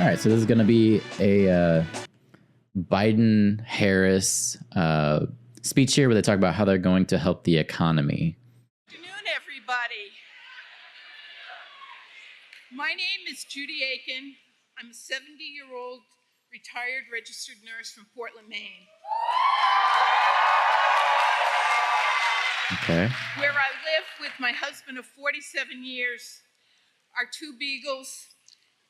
All right, so this is going to be a Biden-Harris speech here where they talk about how they're going to help the economy. Good afternoon, everybody. My name is Judy Aiken. I'm a 70-year-old retired registered nurse from Portland, Maine. Okay. Where I live with my husband of 47 years, our 2 beagles,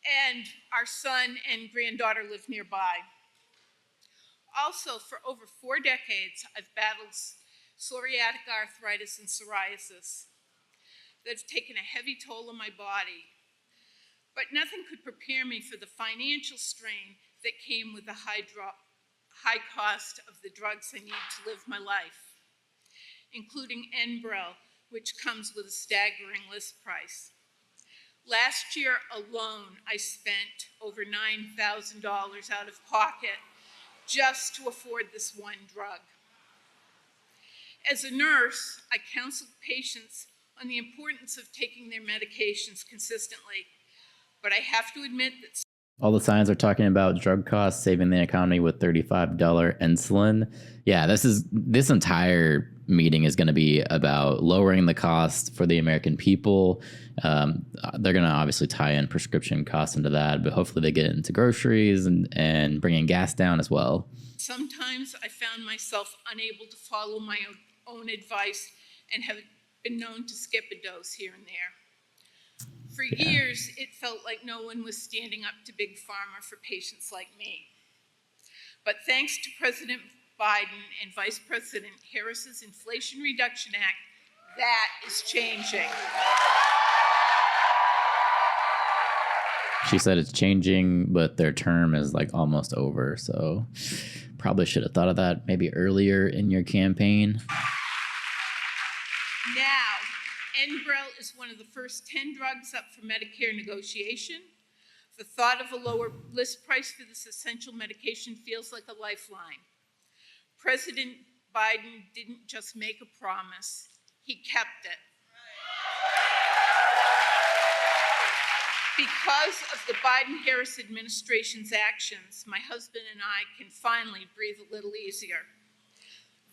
and our son and granddaughter live nearby. Also, for over 4 decades, I've battled psoriatic arthritis and psoriasis that have taken a heavy toll on my body. But nothing could prepare me for the financial strain that came with the high cost of the drugs I need to live my life, including Enbrel, which comes with a staggering list price. Last year alone, I spent over $9,000 out of pocket just to afford this one drug. As a nurse, I counsel patients on the importance of taking their medications consistently, but I have to admit that all the signs are talking about drug costs, saving the economy with $35 insulin. Yeah, this entire meeting is going to be about lowering the cost for the American people. They're going to obviously tie in prescription costs into that, but hopefully they get into groceries and bringing gas down as well. Sometimes I found myself unable to follow my own advice and have been known to skip a dose here and there. For years, it felt like no one was standing up to Big Pharma for patients like me. But thanks to President Biden and Vice President Harris's Inflation Reduction Act, that is changing. She said it's changing, but their term is like almost over. So probably should have thought of that maybe earlier in your campaign. Now, Enbrel is one of the first 10 drugs up for Medicare negotiation. The thought of a lower list price for this essential medication feels like a lifeline. President Biden didn't just make a promise, he kept it. Because of the Biden-Harris administration's actions, my husband and I can finally breathe a little easier.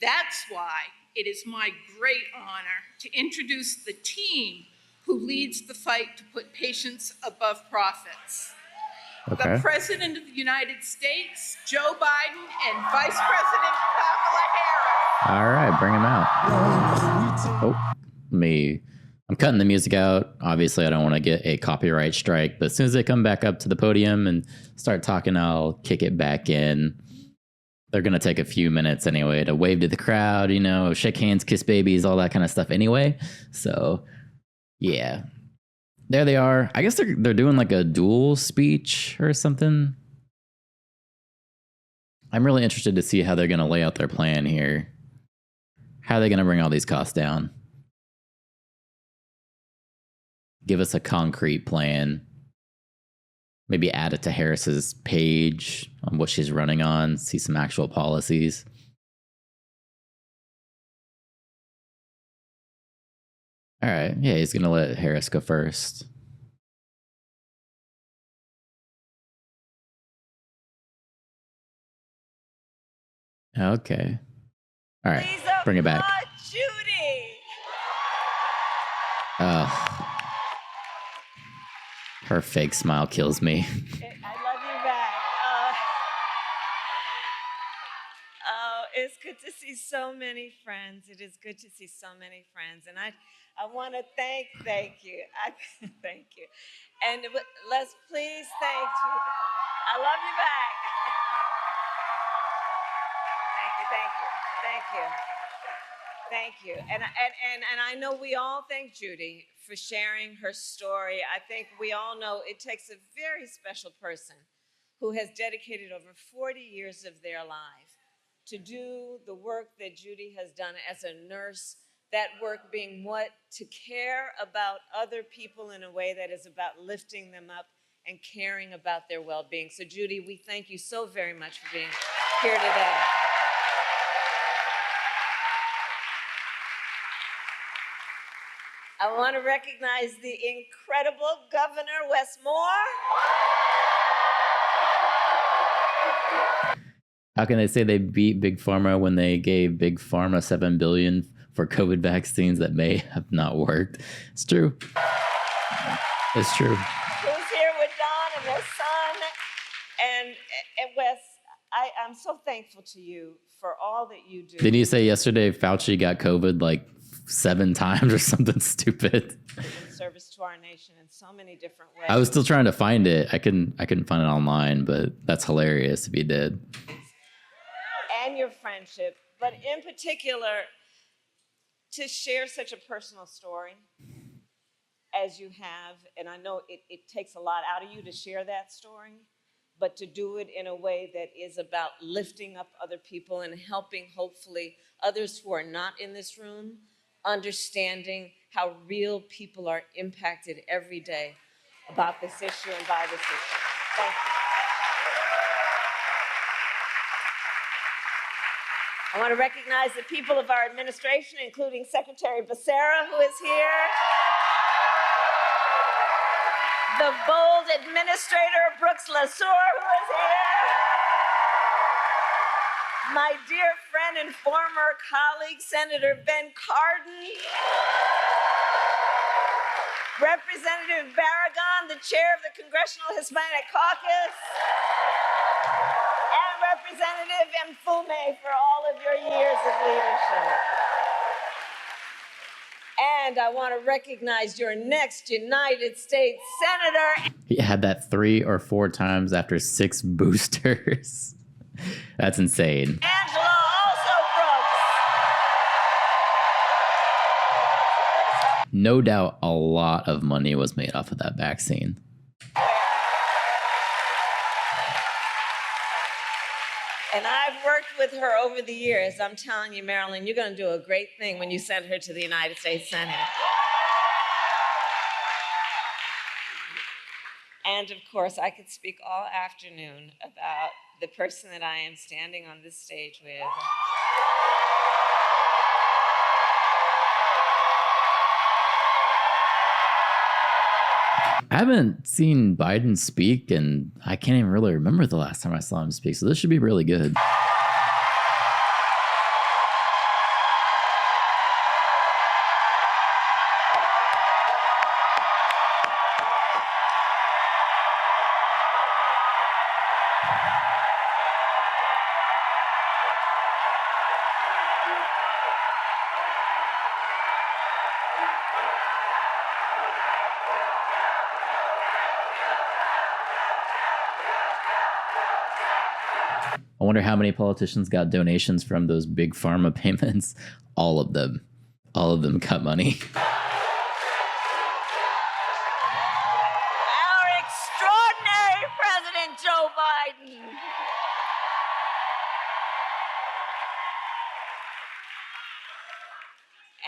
That's why it is my great honor to introduce the team who leads the fight to put patients above profits. Okay. The President of the United States, Joe Biden, and Vice President Kamala Harris. All right, bring him out. Oh, I'm cutting the music out. Obviously, I don't want to get a copyright strike, but as soon as they come back up to the podium and start talking, I'll kick it back in. They're going to take a few minutes anyway to wave to the crowd, shake hands, kiss babies, all that kind of stuff anyway. So, yeah. There they are. I guess they're doing like a dual speech or something. I'm really interested to see how they're going to lay out their plan here. How are they going to bring all these costs down? Give us a concrete plan. Maybe add it to Harris's page on what she's running on, see some actual policies. All right. Yeah, he's going to let Harris go first. Okay. All right. Bring it back. Judy. Her fake smile kills me. I love you back. It's good to see so many friends. It is good to see so many friends. And I want to thank you. Thank you. And let's please thank you. I love you back. Thank you. And I know we all thank Judy for sharing her story. I think we all know it takes a very special person who has dedicated over 40 years of their life to do the work that Judy has done as a nurse, that work being what? To care about other people in a way that is about lifting them up and caring about their well-being. So Judy, we thank you so very much for being here today. I want to recognize the incredible Governor Wes Moore. How can they say they beat Big Pharma when they gave Big Pharma $7 billion for COVID vaccines that may have not worked? It's true. It's true. Who's here with Don and their son? And Wes, I'm so thankful to you for all that you do. Did you say yesterday Fauci got COVID like 7 times or something stupid? In service to our nation in so many different ways. I was still trying to find it. I couldn't find it online, but that's hilarious if he did. And your friendship, but in particular, to share such a personal story as you have, and I know it takes a lot out of you to share that story, but to do it in a way that is about lifting up other people and helping, hopefully, others who are not in this room, understanding how real people are impacted every day about this issue and by this issue. Thank you. I want to recognize the people of our administration, including Secretary Becerra, who is here, the bold administrator, Brooks LaSure, who is here, my dear friend and former colleague, Senator Ben Cardin, Representative Barragan, the chair of the Congressional Hispanic Caucus, and Representative Mfume for all of your years of leadership. And I want to recognize your next United States Senator. He had that 3 or 4 times after 6 boosters. That's insane. Angela also Brooks. No doubt a lot of money was made off of that vaccine. And I've worked with her over the years. I'm telling you, Marilyn, you're going to do a great thing when you send her to the United States Senate. And of course, I could speak all afternoon about the person that I am standing on this stage with. I haven't seen Biden speak, and I can't even really remember the last time I saw him speak, so this should be really good. I wonder how many politicians got donations from those big pharma payments. All of them. All of them got money. Our extraordinary President Joe Biden.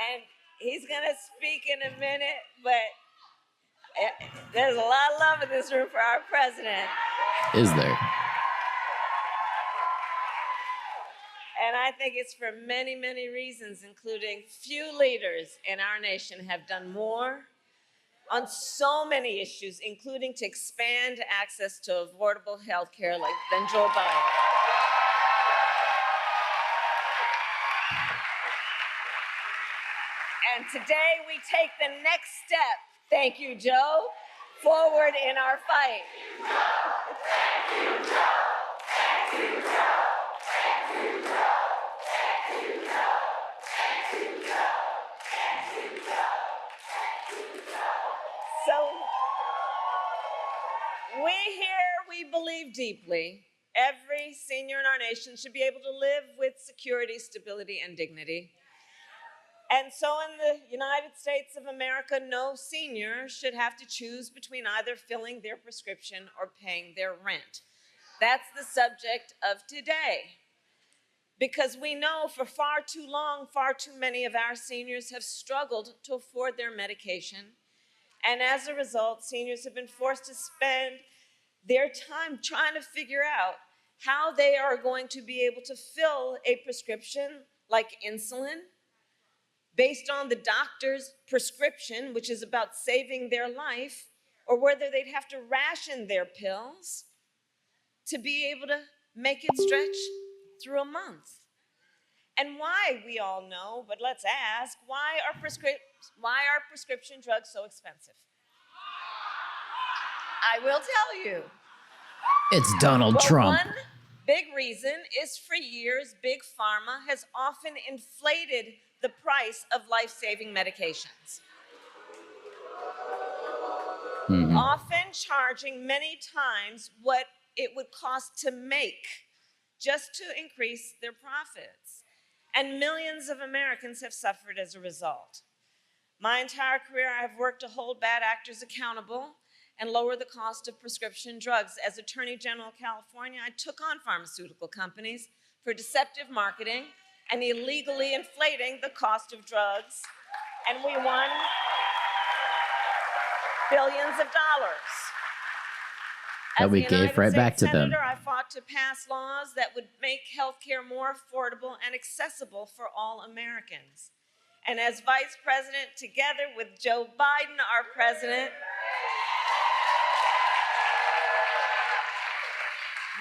And he's going to speak in a minute, but there's a lot of love in this room for our president. Is there? And I think it's for many, many reasons, including few leaders in our nation have done more on so many issues, including to expand access to affordable health care than Joe Biden. And today we take the next step, thank you, Joe, forward in our fight. So we believe deeply every senior in our nation should be able to live with security, stability, and dignity. And so in the United States of America, no senior should have to choose between either filling their prescription or paying their rent. That's the subject of today. Because we know for far too long, far too many of our seniors have struggled to afford their medication. And as a result, seniors have been forced to spend their time trying to figure out how they are going to be able to fill a prescription like insulin based on the doctor's prescription, which is about saving their life, or whether they'd have to ration their pills to be able to make it stretch through a month. And why, we all know, but let's ask, why are prescription drugs so expensive? I will tell you. It's Donald Trump. One big reason is for years, Big Pharma has often inflated the price of life-saving medications. Often charging many times what it would cost to make just to increase their profits. And millions of Americans have suffered as a result. My entire career, I have worked to hold bad actors accountable and lower the cost of prescription drugs. As Attorney General of California, I took on pharmaceutical companies for deceptive marketing and illegally inflating the cost of drugs, and we won billions of dollars. That we gave right back to them. I fought to pass laws that would make healthcare more affordable and accessible for all Americans. And as Vice President, together with Joe Biden, our president,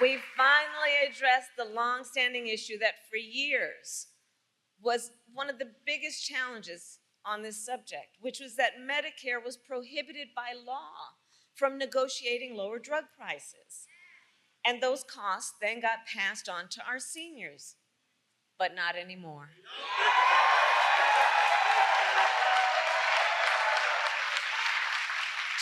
we finally addressed the longstanding issue that for years was one of the biggest challenges on this subject, which was that Medicare was prohibited by law from negotiating lower drug prices. And those costs then got passed on to our seniors, but not anymore.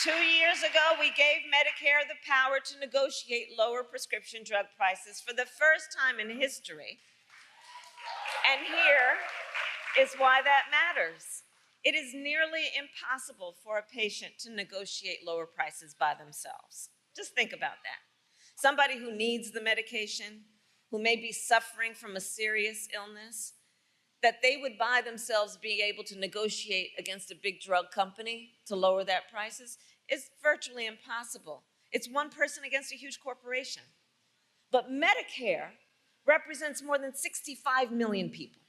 Two years ago, we gave Medicare the power to negotiate lower prescription drug prices for the first time in history. And here is why that matters. It is nearly impossible for a patient to negotiate lower prices by themselves. Just think about that. Somebody who needs the medication, who may be suffering from a serious illness, that they would by themselves be able to negotiate against a big drug company to lower that prices is virtually impossible. It's one person against a huge corporation. But Medicare represents more than 65 million people.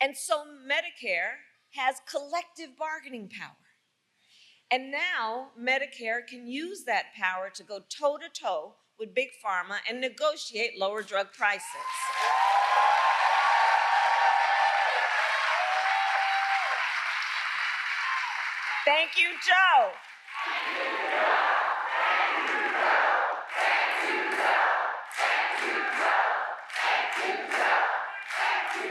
And so Medicare has collective bargaining power. And now Medicare can use that power to go toe-to-toe with Big Pharma and negotiate lower drug prices. Thank you, Joe.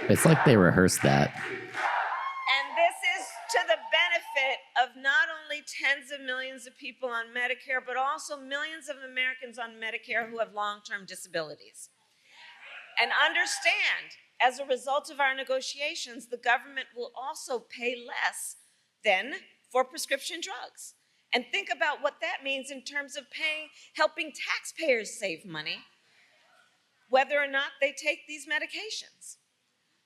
It's like they rehearsed that. And this is to the benefit of not only tens of millions of people on Medicare, but also millions of Americans on Medicare who have long-term disabilities. And understand, as a result of our negotiations, the government will also pay less than for prescription drugs. And think about what that means in terms of helping taxpayers save money, whether or not they take these medications.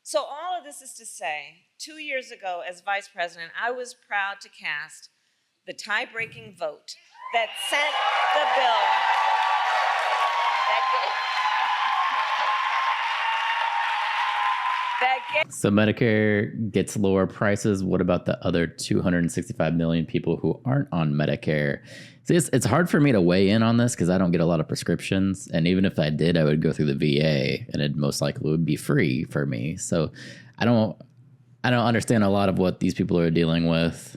So all of this is to say, 2 years ago as vice president, I was proud to cast the tie-breaking vote that sent the bill So Medicare gets lower prices. What about the other 265 million people who aren't on Medicare? See, it's hard for me to weigh in on this because I don't get a lot of prescriptions. And even if I did, I would go through the VA and it most likely would be free for me. So I don't understand a lot of what these people are dealing with.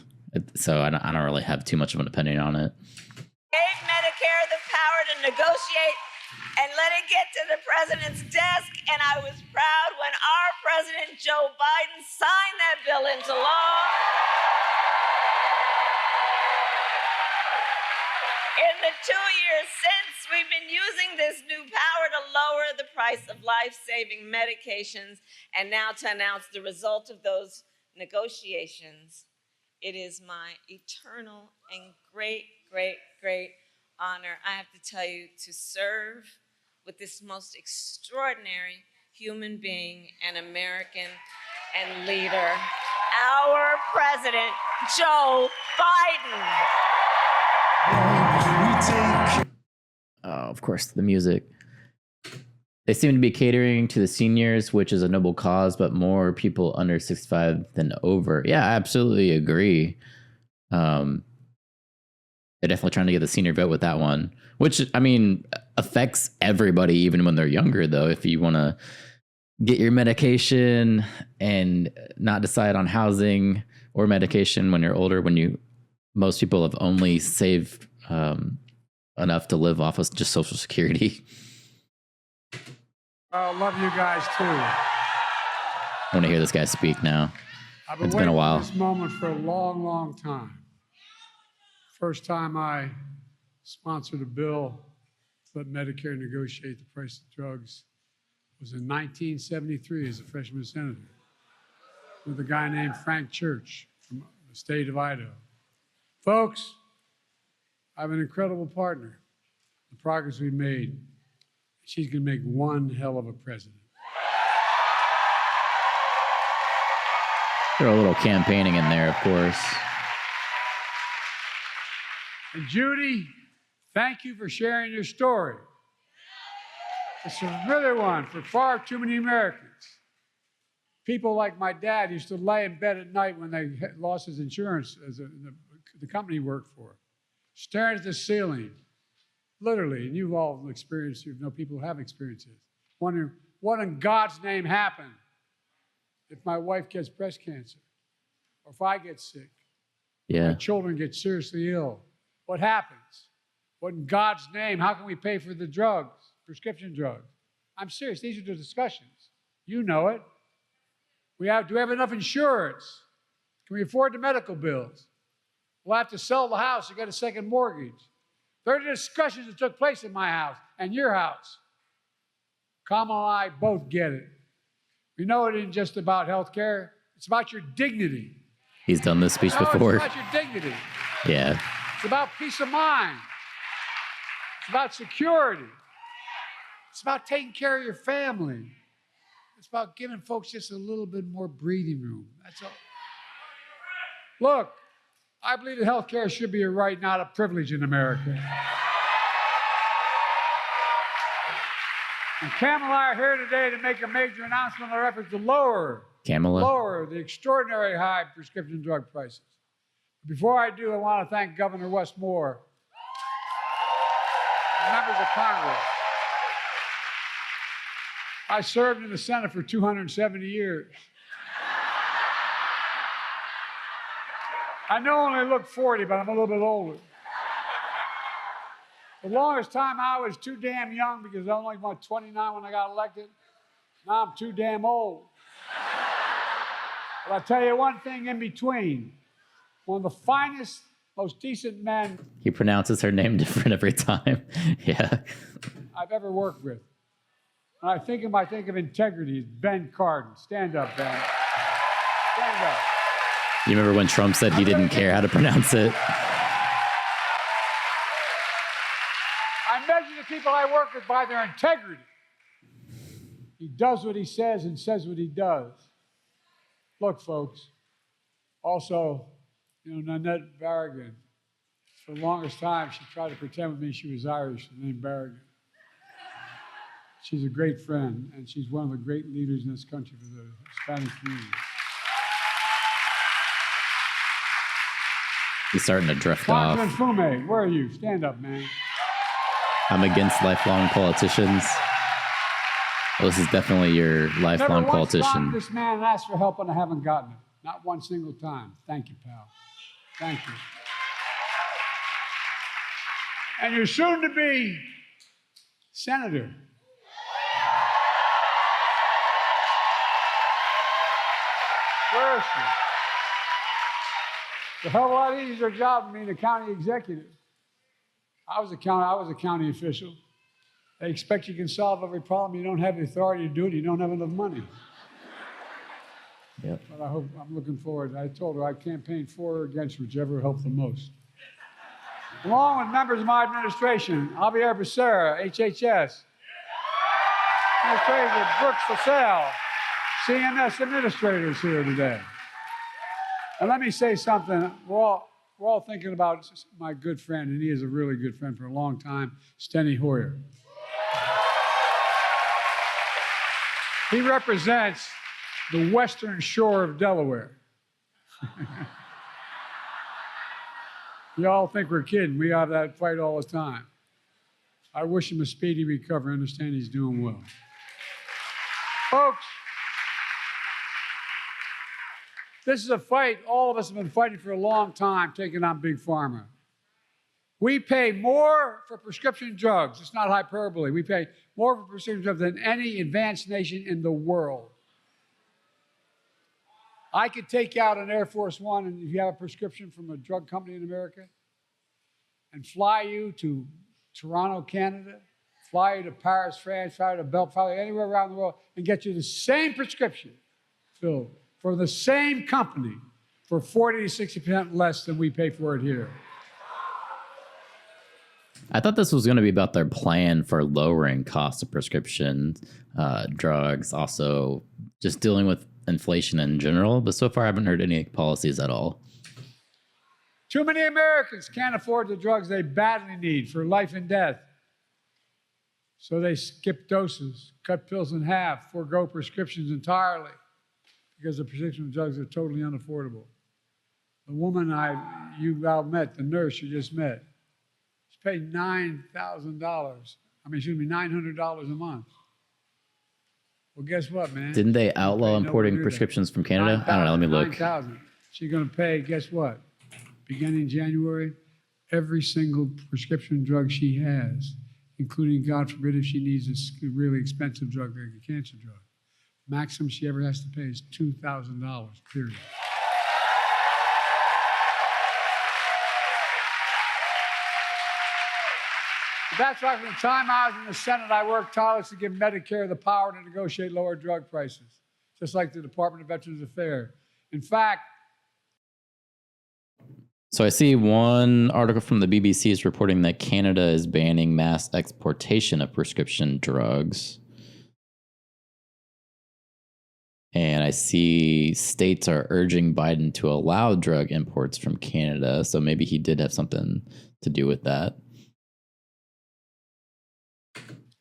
So I don't really have too much of an opinion on it. Gave Medicare the power to negotiate and let it get to the president's desk. And I was proud when our president, Joe Biden, signed that bill into law. In the 2 years since, we've been using this new power to lower the price of life-saving medications. And now to announce the result of those negotiations, it is my eternal and great, great, great honor, I have to tell you, to serve with this most extraordinary human being and American and leader, our President, Joe Biden. Of course, the music. They seem to be catering to the seniors, which is a noble cause, but more people under 65 than over. Yeah, I absolutely agree. They're definitely trying to get the senior vote with that one, which, I mean, affects everybody, even when they're younger, though. If you want to get your medication and not decide on housing or medication when you're older, most people have only saved enough to live off of just Social Security. I love you guys too. I want to hear this guy speak now. It's been a while. I've been waiting for this moment for a long, long time. First time I sponsored a bill to let Medicare negotiate the price of drugs was in 1973 as a freshman senator with a guy named Frank Church from the state of Idaho. Folks, I have an incredible partner. The progress we've made, she's going to make one hell of a president. Throw a little campaigning in there, of course. And Judy, thank you for sharing your story. It's a familiar one for far too many Americans. People like my dad used to lay in bed at night when they lost his insurance as the company he worked for, staring at the ceiling, literally, and you've all experienced, you know people who have experienced this, wondering what in God's name happened if my wife gets breast cancer, or if I get sick, my children get seriously ill. What happens? What in God's name? How can we pay for the drugs, prescription drugs? I'm serious. These are the discussions. You know it. Do we have enough insurance? Can we afford the medical bills? We'll have to sell the house to get a second mortgage. There are discussions that took place in my house and your house. Kamala and I both get it. We know it isn't just about health care. It's about your dignity. He's done this speech before. It's about your dignity. Yeah. It's about peace of mind. It's about security. It's about taking care of your family. It's about giving folks just a little bit more breathing room. That's all. Look, I believe that health care should be a right, not a privilege in America. And Kamala and I are here today to make a major announcement on our efforts to lower the extraordinary high prescription drug prices. Before I do, I want to thank Governor Wes Moore and members of Congress. I served in the Senate for 270 years. I know I only look 40, but I'm a little bit older. The longest time I was too damn young because I was only about 29 when I got elected. Now I'm too damn old. But I'll tell you one thing in between. One of the finest, most decent men. He pronounces her name different every time. Yeah. I've ever worked with. When I think of integrity, it's Ben Cardin. Stand up, Ben. Stand up. You remember when Trump said he didn't care how to pronounce it? I measure the people I work with by their integrity. He does what he says and says what he does. Look, folks, also, Nanette Barragan, for the longest time, she tried to pretend with me she was Irish, named Barragan. She's a great friend, and she's one of the great leaders in this country for the Hispanic community. He's starting to drift off. Congressman Fume, where are you? Stand up, man. I'm against lifelong politicians. Well, this is definitely your lifelong politician. Never once this man asked for help and I haven't gotten it. Not one single time. Thank you, pal. Thank you. And you're soon to be senator. Where is she? It's a hell of a lot easier job than being a county executive. I was a county official. They expect you can solve every problem. You don't have the authority to do it. You don't have enough money. Yep. But I'm looking forward. I told her I'd campaign for or against whichever helped the most. Along with members of my administration, Javier Becerra, HHS, Administrator Brooks LaSalle, CMS administrators here today. And let me say something. We're all thinking about my good friend, and he is a really good friend for a long time, Steny Hoyer. He represents the western shore of Delaware. Y'all think we're kidding. We have that fight all the time. I wish him a speedy recovery. I understand he's doing well. Folks, this is a fight all of us have been fighting for a long time, taking on Big Pharma. We pay more for prescription drugs. It's not hyperbole. We pay more for prescription drugs than any advanced nation in the world. I could take you out on Air Force One, and if you have a prescription from a drug company in America, and fly you to Toronto, Canada, fly you to Paris, France, fly you to Belgium, fly you anywhere around the world, and get you the same prescription filled for the same company for 40 to 60% less than we pay for it here. I thought this was going to be about their plan for lowering cost of prescription drugs, also just dealing with inflation in general. But so far, I haven't heard any policies at all. Too many Americans can't afford the drugs they badly need for life and death. So they skip doses, cut pills in half, forego prescriptions entirely because the prescription drugs are totally unaffordable. The woman you all met, the nurse you just met, she paid $900 a month. Well, guess what, man? Didn't they outlaw importing prescriptions from Canada? I don't know. Let me look. $9,000. She's going to pay, guess what? Beginning January, every single prescription drug she has, including, God forbid, if she needs a really expensive drug like a cancer drug. Maximum she ever has to pay is $2,000, period. That's why from the time I was in the Senate, I worked tirelessly to give Medicare the power to negotiate lower drug prices, just like the Department of Veterans Affairs. In fact, so I see one article from the BBC is reporting that Canada is banning mass exportation of prescription drugs. And I see states are urging Biden to allow drug imports from Canada. So maybe he did have something to do with that.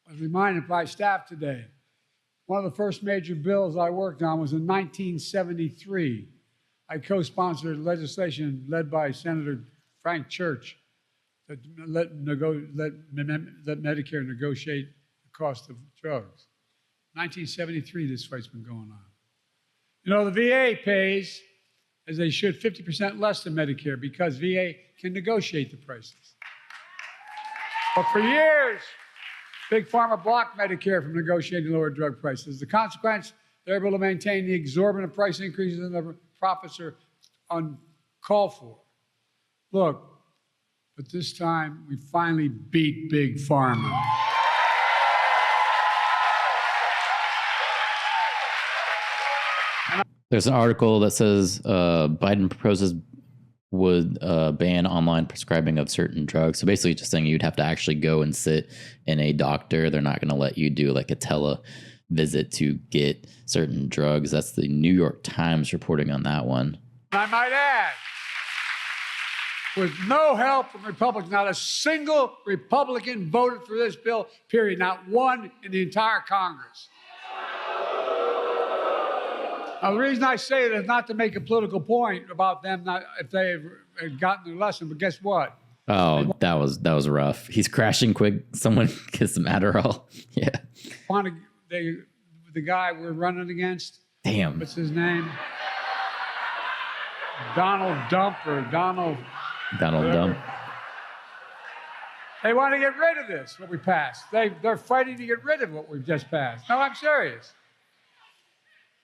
I was reminded by staff today, one of the first major bills I worked on was in 1973. I co-sponsored legislation led by Senator Frank Church that let Medicare negotiate the cost of drugs. 1973, this fight's been going on. You know, the VA pays, as they should, 50% less than Medicare because VA can negotiate the prices. But for years, Big Pharma blocked Medicare from negotiating lower drug prices. As a consequence, they're able to maintain the exorbitant price increases and the profits are uncalled for. Look, but this time we finally beat Big Pharma. There's an article that says Biden proposes would ban online prescribing of certain drugs. So basically just saying you'd have to actually go and sit in a doctor. They're not going to let you do like a tele-visit to get certain drugs. That's the New York Times reporting on that one. I might add, with no help from Republicans, not a single Republican voted for this bill, period. Not one in the entire Congress. Now, the reason I say it is not to make a political point about them, not if they had gotten their lesson, but guess what? Oh, that was rough. He's crashing quick. Someone get some Adderall. Yeah. The guy we're running against. Damn. What's his name? Donald Dump or Donald Dump. They want to get rid of this, what we passed. They're fighting to get rid of what we've just passed. No, I'm serious.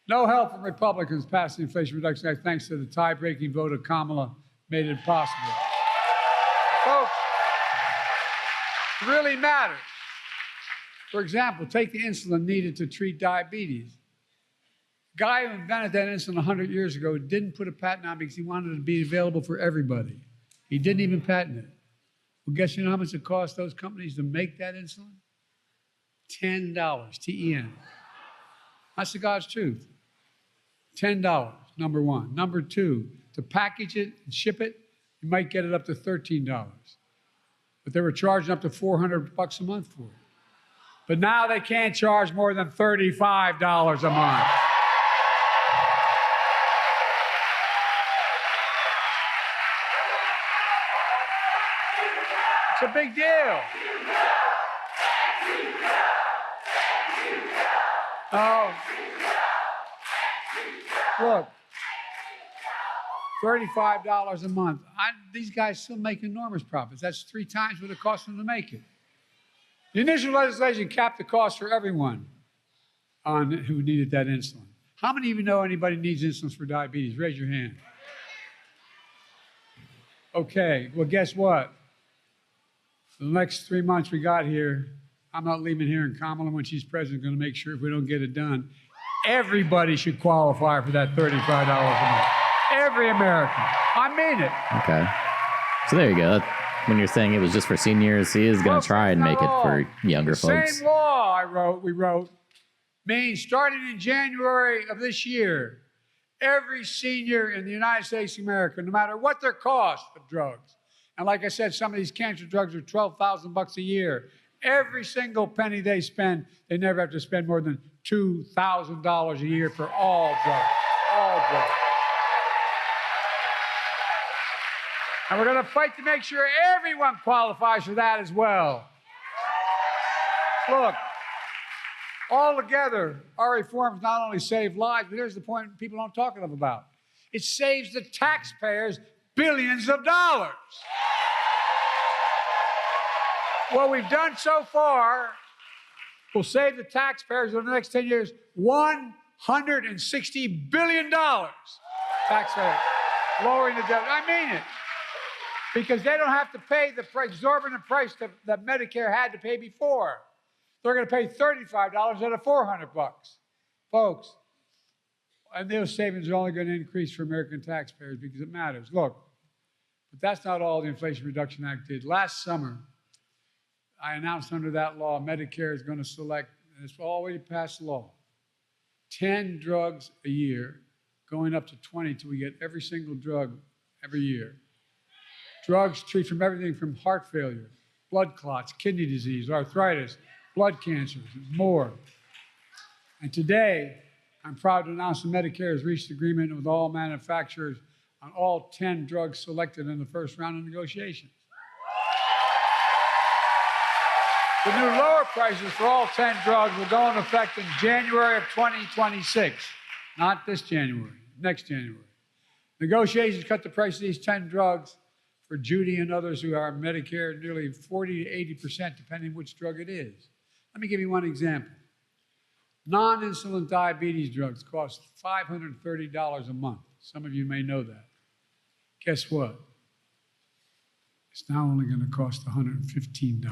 No help from Republicans passed the Inflation Reduction Act thanks to the tie-breaking vote of Kamala made it possible. Folks, it really matters. For example, take the insulin needed to treat diabetes. The guy who invented that insulin 100 years ago didn't put a patent on it because he wanted it to be available for everybody. He didn't even patent it. Well, guess you know how much it cost those companies to make that insulin? $10, T-E-N. That's the God's truth. $10, number one. Number two, to package it and ship it, you might get it up to $13. But they were charging up to $400 a month for it. But now they can't charge more than $35 a month. It's a big deal. Oh, look, $35 a month. These guys still make enormous profits. That's 3 times what it costs them to make it. The initial legislation capped the cost for everyone who needed that insulin. How many of you know anybody needs insulin for diabetes? Raise your hand. Okay, well, guess what? For the next 3 months we got here, I'm not leaving here, and Kamala, when she's president, going to make sure if we don't get it done, everybody should qualify for that $35 a month. Every American. I mean it. Okay. So there you go. When you're saying it was just for seniors, he is going to try and make it for younger folks. The same law we wrote, means starting in January of this year, every senior in the United States of America, no matter what their cost of drugs, and like I said, some of these cancer drugs are $12,000 a year. Every single penny they spend, they never have to spend more than $2,000 a year for all drugs. All drugs. And we're going to fight to make sure everyone qualifies for that as well. Look, all together, our reforms not only save lives, but here's the point people don't talk enough about. It saves the taxpayers billions of dollars. What we've done so far will save the taxpayers over the next 10 years $160 billion. Taxpayers, lowering the debt. I mean it. Because they don't have to pay the exorbitant price that Medicare had to pay before. They're going to pay $35 instead of $400. Folks, and those savings are only going to increase for American taxpayers because it matters. Look, but that's not all the Inflation Reduction Act did. Last summer, I announced under that law, Medicare is going to select, and it's already passed law, 10 drugs a year, going up to 20 till we get every single drug every year. Drugs treat from everything from heart failure, blood clots, kidney disease, arthritis, blood cancers, and more. And today, I'm proud to announce that Medicare has reached agreement with all manufacturers on all 10 drugs selected in the first round of negotiations. The new lower prices for all 10 drugs will go into effect in January of 2026, not this January, next January. Negotiations cut the price of these 10 drugs for Judy and others who are Medicare nearly 40 to 80%, depending which drug it is. Let me give you one example. Non-insulin diabetes drugs cost $530 a month. Some of you may know that. Guess what? It's now only going to cost $115.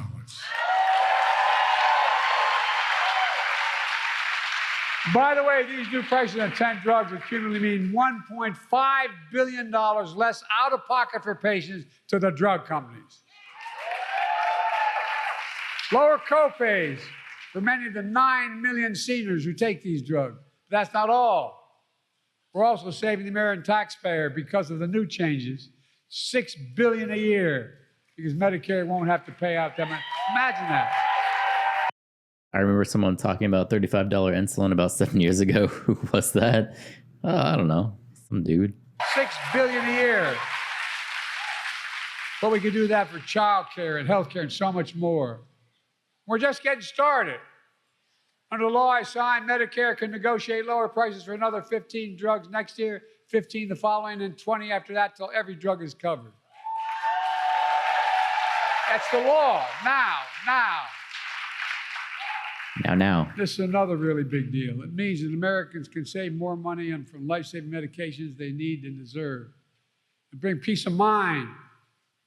By the way, these new prices on 10 drugs accumulatively mean $1.5 billion less out of pocket for patients to the drug companies. Lower copays for many of the 9 million seniors who take these drugs. But that's not all. We're also saving the American taxpayer because of the new changes, $6 billion a year, because Medicare won't have to pay out that much. Imagine that. I remember someone talking about $35 insulin about 7 years ago. Who was that? I don't know. Some dude. $6 billion a year. But we could do that for child care and health care and so much more. We're just getting started. Under the law I signed, Medicare can negotiate lower prices for another 15 drugs next year, 15 the following, and 20 after that till every drug is covered. That's the law. Now. Now. This is another really big deal. It means that Americans can save more money on from life-saving medications they need and deserve. And bring peace of mind.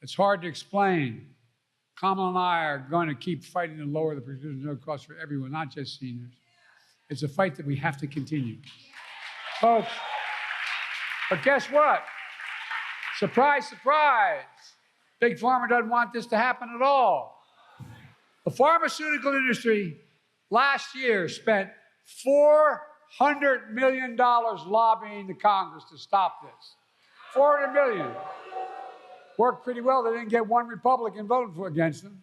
It's hard to explain. Kamala and I are going to keep fighting to lower the prescription drug costs for everyone, not just seniors. It's a fight that we have to continue. Folks, but guess what? Surprise, surprise. Big Pharma doesn't want this to happen at all. The pharmaceutical industry last year spent $400 million lobbying the Congress to stop this. $400 million. Worked pretty well. They didn't get one Republican voting against them.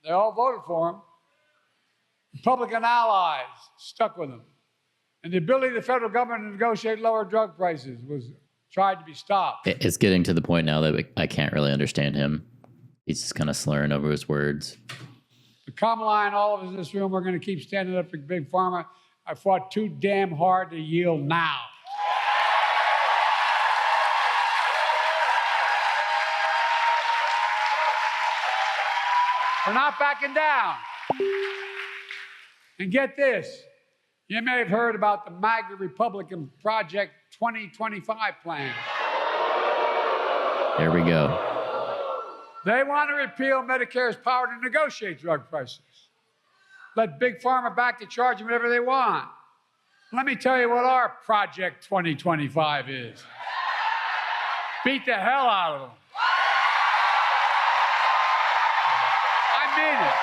They all voted for him. Republican allies stuck with them. And the ability of the federal government to negotiate lower drug prices was tried to be stopped. It's getting to the point now that I can't really understand him. He's just kind of slurring over his words. But Kamala and all of us in this room, we're going to keep standing up for Big Pharma. I fought too damn hard to yield now. We're not backing down. And get this, you may have heard about the MAGA Republican Project 2025 plan. There we go. They want to repeal Medicare's power to negotiate drug prices. Let Big Pharma back to charging whatever they want. Let me tell you what our Project 2025 is. Beat the hell out of them. I mean it.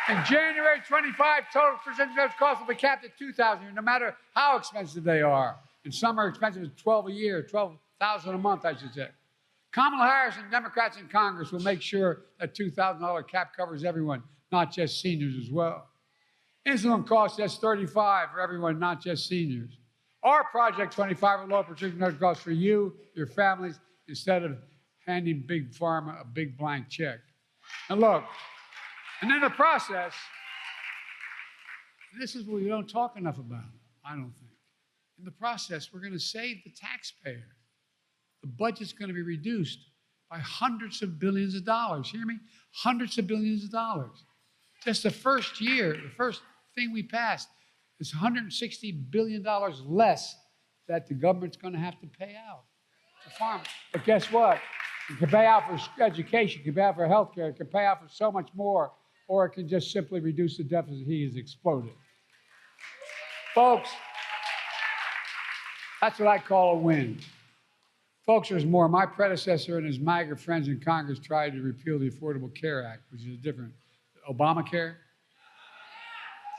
In January 25, total prescription drugs costs will be capped at $2,000, no matter how expensive they are. And some are expensive as $12 a year, $12,000 a month, I should say. Kamala Harris and Democrats in Congress will make sure that $2,000 cap covers everyone, not just seniors as well. Insulin costs just $35 for everyone, not just seniors. Our Project 25 will lower prescription drug costs for you, your families, instead of handing Big Pharma a big blank check. And look, and in the process, this is what we don't talk enough about, I don't think. In the process, we're going to save the taxpayer. The budget's going to be reduced by hundreds of billions of dollars. Hear me? Hundreds of billions of dollars. Just the first year, the first thing we passed is $160 billion less that the government's going to have to pay out to farmers. But guess what? It can pay out for education, it can pay out for health care, it can pay out for so much more, or it can just simply reduce the deficit. He has exploded. Folks, that's what I call a win. Folks, there's more. My predecessor and his MAGA friends in Congress tried to repeal the Affordable Care Act, which is different. Obamacare.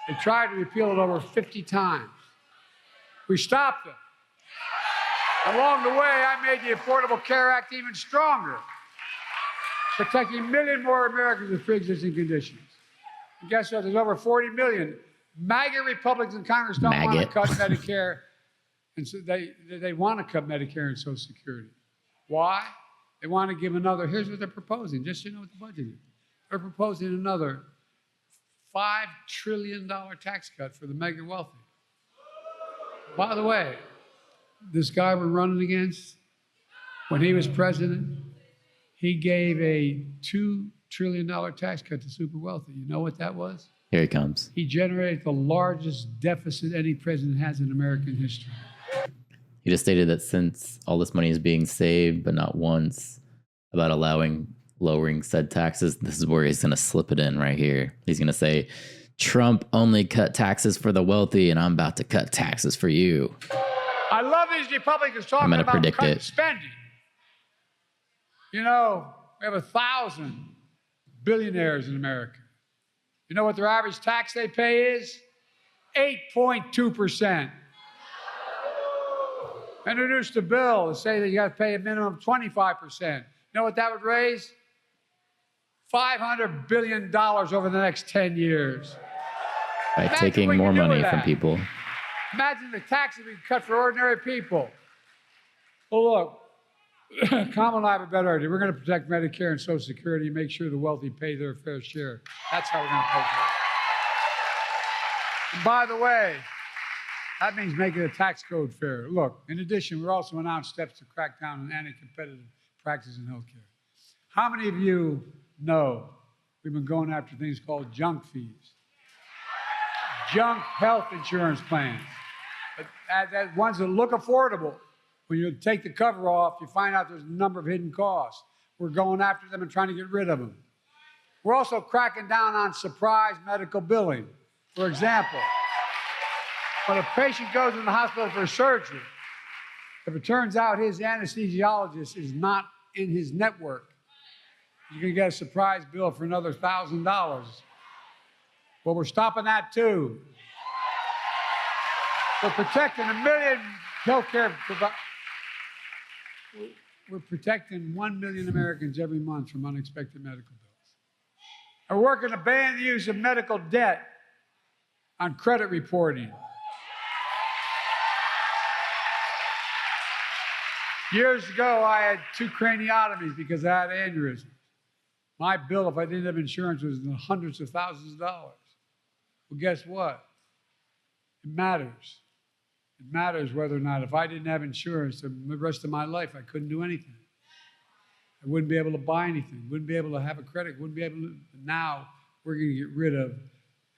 They tried to repeal it over 50 times. We stopped them. Along the way, I made the Affordable Care Act even stronger, protecting a million more Americans with pre-existing conditions. And guess what? There's over 40 million. MAGA Republicans in Congress don't want to cut Medicare, and so they want to cut Medicare and Social Security. Why? They want to give another, here's what they're proposing, just so you know what the budget is. They're proposing another $5 trillion tax cut for the mega wealthy. By the way, this guy we're running against, when he was president, he gave a $2 trillion tax cut to super wealthy. You know what that was? Here he comes. He generated the largest deficit any president has in American history. He just stated that since all this money is being saved, but not once about lowering said taxes, this is where he's going to slip it in right here. He's going to say, Trump only cut taxes for the wealthy, and I'm about to cut taxes for you. I love these Republicans talking about cutting spending. You know, we have 1,000 billionaires in America. You know what their average tax they pay is? 8.2%. Introduced a bill to say that you got to pay a minimum of 25%. You know what that would raise? $500 billion over the next 10 years. By taking more money from people. Imagine the taxes we cut for ordinary people. Well, look, Kamala and I have a better idea. We're going to protect Medicare and Social Security and make sure the wealthy pay their fair share. That's how we're going to pay for it. And by the way, that means making the tax code fair. Look, in addition, we're also announced steps to crack down on anti-competitive practices in healthcare. How many of you know we've been going after things called junk fees? Junk health insurance plans. That ones that look affordable. When you take the cover off, you find out there's a number of hidden costs. We're going after them and trying to get rid of them. We're also cracking down on surprise medical billing. For example, when a patient goes in the hospital for surgery, if it turns out his anesthesiologist is not in his network, you can get a surprise bill for another $1,000. Well, we're stopping that too. We're protecting a million healthcare providers. We're protecting 1 million Americans every month from unexpected medical bills. We're working to ban the use of medical debt on credit reporting. Years ago, I had 2 craniotomies because I had aneurysms. My bill, if I didn't have insurance, was in the hundreds of thousands of dollars. Well, guess what? It matters. It matters whether or not, if I didn't have insurance the rest of my life, I couldn't do anything. I wouldn't be able to buy anything, wouldn't be able to have a credit, wouldn't be able to. Now, we're going to get rid of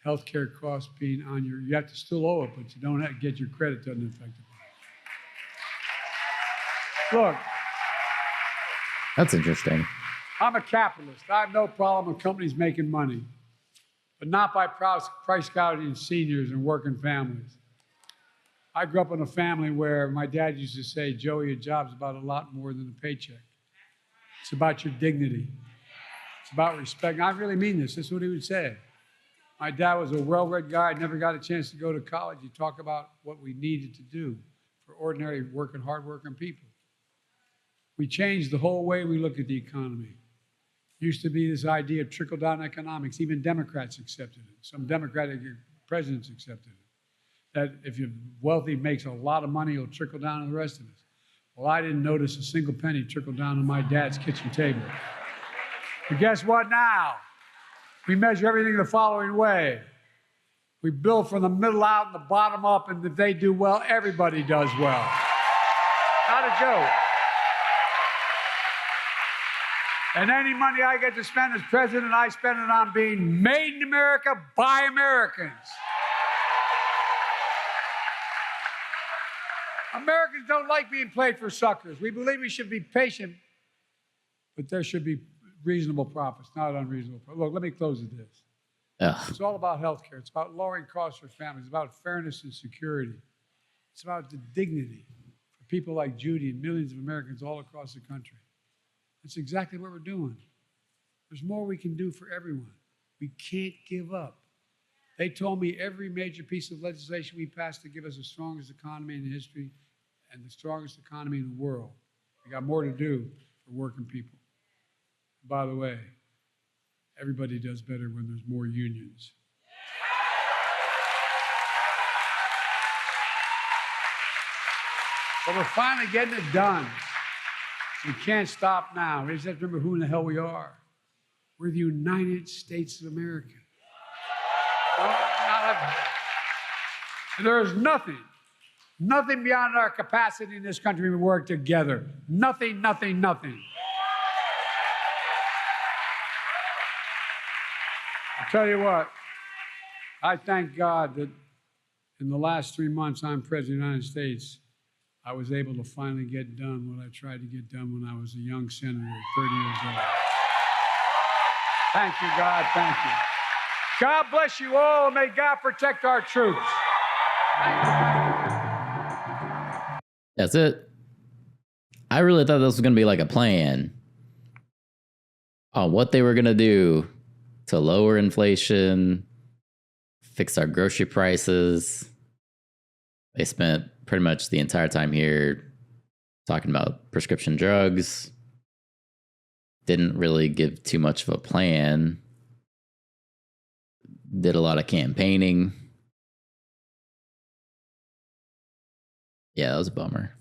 healthcare costs being on your, you have to still owe it, but you don't have to get your credit doesn't affect it. Look, That's interesting. I'm a capitalist. I have no problem with companies making money, but not by price gouging seniors and working families. I grew up in a family where my dad used to say, Joey, a job's about a lot more than a paycheck. It's about your dignity. It's about respect. And I really mean this. This is what he would say. My dad was a well-read guy, never got a chance to go to college. He talked about what we needed to do for ordinary working, hard-working people. We changed the whole way we look at the economy. Used to be this idea of trickle-down economics. Even Democrats accepted it. Some Democratic presidents accepted it. That if you're wealthy, makes a lot of money, it'll trickle down to the rest of us. Well, I didn't notice a single penny trickle down to my dad's kitchen table. But guess what now? We measure everything the following way. We build from the middle out and the bottom up, and if they do well, everybody does well. Not a joke. And any money I get to spend as president, I spend it on being made in America by Americans. Americans don't like being played for suckers. We believe we should be patient, but there should be reasonable profits, not unreasonable profits. Look, let me close with this. Ugh. It's all about health care. It's about lowering costs for families. It's about fairness and security. It's about the dignity for people like Judy and millions of Americans all across the country. That's exactly what we're doing. There's more we can do for everyone. We can't give up. They told me every major piece of legislation we passed to give us the strongest economy in history and the strongest economy in the world. We got more to do for working people. By the way, everybody does better when there's more unions. But we're finally getting it done. We can't stop now. We just have to remember who in the hell we are. We're the United States of America. There is nothing beyond our capacity in this country. We work together. Nothing. I'll tell you what, I thank God that in the last 3 months I'm President of the United States, I was able to finally get done what I tried to get done when I was a young senator at 30 years old. Thank you, God. Thank you. God bless you all, and may God protect our troops. That's it. I really thought this was going to be like a plan on what they were going to do to lower inflation, fix our grocery prices. They spent pretty much the entire time here talking about prescription drugs. Didn't really give too much of a plan. Did a lot of campaigning. Yeah, that was a bummer.